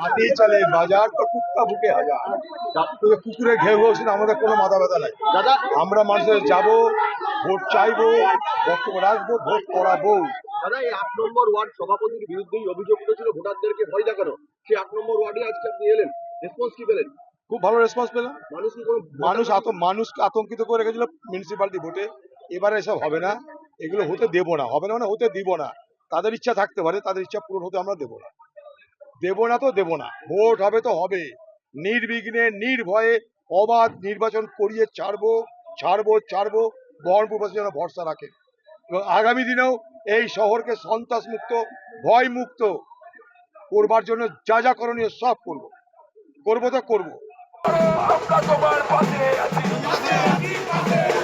হাতি চলে বাজার তো কুত্তা বুকে হাজার। কুকুরে ঘেউ ঘেউ আমাদের কোনো মাথা ব্যথা নাই দাদা আমরা মানুষের যাবো, ভোট চাইবো, বক্তব্য রাখবো, ভোট করাবো। দাদা এই 8 নম্বর ওয়ার্ড সভাপতির বিরুদ্ধেই অভিযোগ উঠেছিল ভোটারদেরকে ভয় দেখানো। সেই 8 নম্বর ওয়ার্ডে আজকে আপনি এলেন, রেসপন্স কি পেলেন? খুব ভালো রেসপন্স পেলাম। মানুষ কি কোনো মানুষকে আতঙ্কিত করে রেখেছিল মিউনিসিপালিটি ভোটে। এবারে এসব হবে না, এগুলো হতে দেবো না, হবে না মানে হতে দিব না। তাদের ইচ্ছা থাকতে পারে, তাদের ইচ্ছা পূরণ হতে আমরা দেবো না। দেবো না তো দেবো না, ভোট হবে তো হবে, নির্বিঘ্নে নির্ভয়ে অবাধ নির্বাচন করিয়ে ছাড়বো ছাড়বো ছাড়বো। বহরমপুরবাসী যেন ভরসা রাখে এবং আগামী দিনেও এই শহরকে সন্ত্রাস মুক্ত, ভয় মুক্ত করবার জন্য যা যা করণীয় সব করবো, করবো তো করবো। আমরা তোমার পাশে আছি।